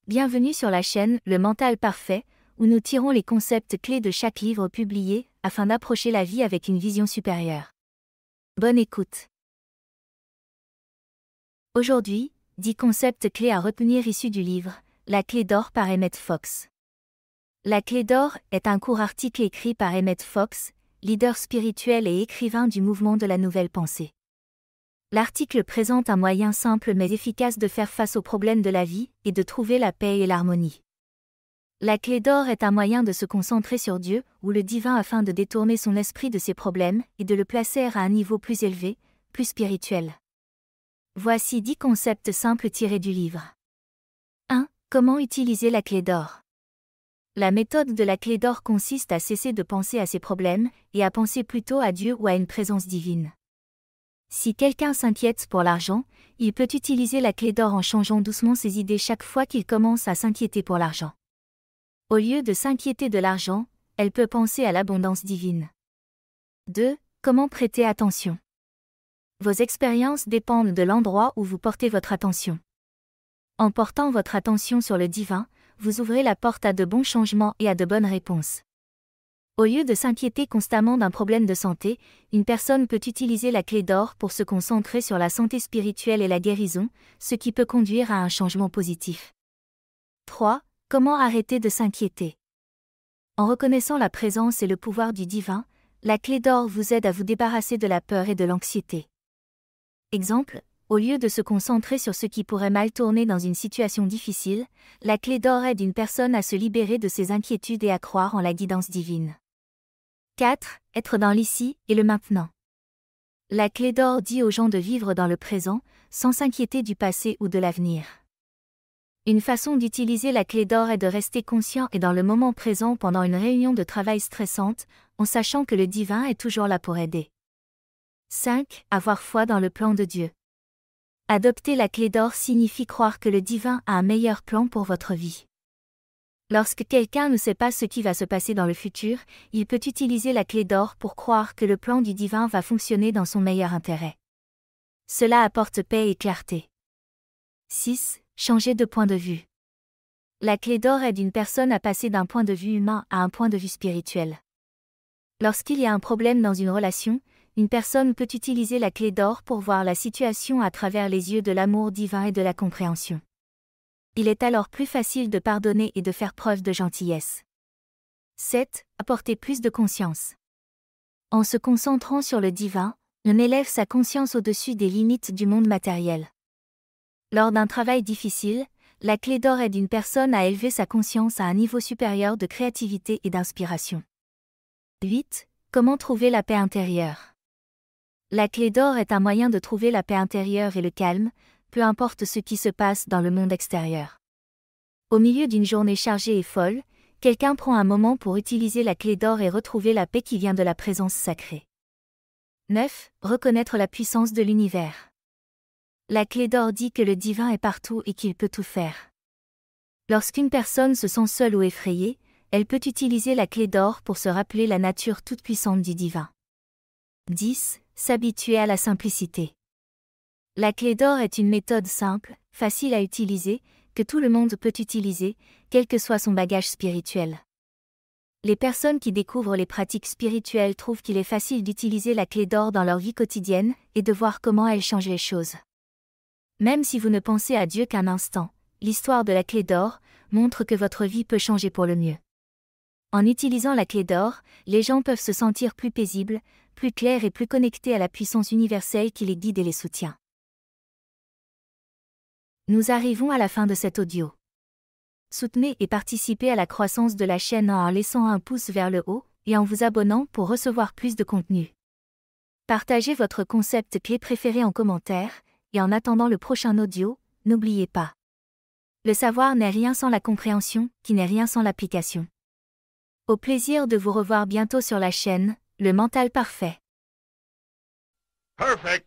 Bienvenue sur la chaîne Le Mental Parfait, où nous tirons les concepts clés de chaque livre publié, afin d'approcher la vie avec une vision supérieure. Bonne écoute. Aujourd'hui, 10 concepts clés à retenir issus du livre La clé d'or par Emmett Fox. La clé d'or est un court article écrit par Emmett Fox, leader spirituel et écrivain du mouvement de la nouvelle pensée. L'article présente un moyen simple mais efficace de faire face aux problèmes de la vie et de trouver la paix et l'harmonie. La clé d'or est un moyen de se concentrer sur Dieu ou le divin afin de détourner son esprit de ses problèmes et de le placer à un niveau plus élevé, plus spirituel. Voici 10 concepts simples tirés du livre. 1. Comment utiliser la clé d'or? La méthode de la clé d'or consiste à cesser de penser à ses problèmes et à penser plutôt à Dieu ou à une présence divine. Si quelqu'un s'inquiète pour l'argent, il peut utiliser la clé d'or en changeant doucement ses idées chaque fois qu'il commence à s'inquiéter pour l'argent. Au lieu de s'inquiéter de l'argent, elle peut penser à l'abondance divine. 2. Comment prêter attention? Vos expériences dépendent de l'endroit où vous portez votre attention. En portant votre attention sur le divin, vous ouvrez la porte à de bons changements et à de bonnes réponses. Au lieu de s'inquiéter constamment d'un problème de santé, une personne peut utiliser la clé d'or pour se concentrer sur la santé spirituelle et la guérison, ce qui peut conduire à un changement positif. 3. Comment arrêter de s'inquiéter? En reconnaissant la présence et le pouvoir du divin, la clé d'or vous aide à vous débarrasser de la peur et de l'anxiété. Exemple, au lieu de se concentrer sur ce qui pourrait mal tourner dans une situation difficile, la clé d'or aide une personne à se libérer de ses inquiétudes et à croire en la guidance divine. 4. Être dans l'ici et le maintenant. La clé d'or dit aux gens de vivre dans le présent, sans s'inquiéter du passé ou de l'avenir. Une façon d'utiliser la clé d'or est de rester conscient et dans le moment présent pendant une réunion de travail stressante, en sachant que le divin est toujours là pour aider. 5. Avoir foi dans le plan de Dieu. Adopter la clé d'or signifie croire que le divin a un meilleur plan pour votre vie. Lorsque quelqu'un ne sait pas ce qui va se passer dans le futur, il peut utiliser la clé d'or pour croire que le plan du divin va fonctionner dans son meilleur intérêt. Cela apporte paix et clarté. 6. Changer de point de vue. La clé d'or aide une personne à passer d'un point de vue humain à un point de vue spirituel. Lorsqu'il y a un problème dans une relation, une personne peut utiliser la clé d'or pour voir la situation à travers les yeux de l'amour divin et de la compréhension. Il est alors plus facile de pardonner et de faire preuve de gentillesse. 7. Apporter plus de conscience. En se concentrant sur le divin, on élève sa conscience au-dessus des limites du monde matériel. Lors d'un travail difficile, la clé d'or aide une personne à élever sa conscience à un niveau supérieur de créativité et d'inspiration. 8. Comment trouver la paix intérieure? La clé d'or est un moyen de trouver la paix intérieure et le calme, peu importe ce qui se passe dans le monde extérieur. Au milieu d'une journée chargée et folle, quelqu'un prend un moment pour utiliser la clé d'or et retrouver la paix qui vient de la présence sacrée. 9. Reconnaître la puissance de l'univers. La clé d'or dit que le divin est partout et qu'il peut tout faire. Lorsqu'une personne se sent seule ou effrayée, elle peut utiliser la clé d'or pour se rappeler la nature toute puissante du divin. 10. S'habituer à la simplicité. La clé d'or est une méthode simple, facile à utiliser, que tout le monde peut utiliser, quel que soit son bagage spirituel. Les personnes qui découvrent les pratiques spirituelles trouvent qu'il est facile d'utiliser la clé d'or dans leur vie quotidienne et de voir comment elle change les choses. Même si vous ne pensez à Dieu qu'un instant, l'histoire de la clé d'or montre que votre vie peut changer pour le mieux. En utilisant la clé d'or, les gens peuvent se sentir plus paisibles, plus clairs et plus connectés à la puissance universelle qui les guide et les soutient. Nous arrivons à la fin de cet audio. Soutenez et participez à la croissance de la chaîne en laissant un pouce vers le haut et en vous abonnant pour recevoir plus de contenu. Partagez votre concept clé préféré en commentaire, et en attendant le prochain audio, n'oubliez pas. Le savoir n'est rien sans la compréhension, qui n'est rien sans l'application. Au plaisir de vous revoir bientôt sur la chaîne, Le Mental Parfait. Perfect.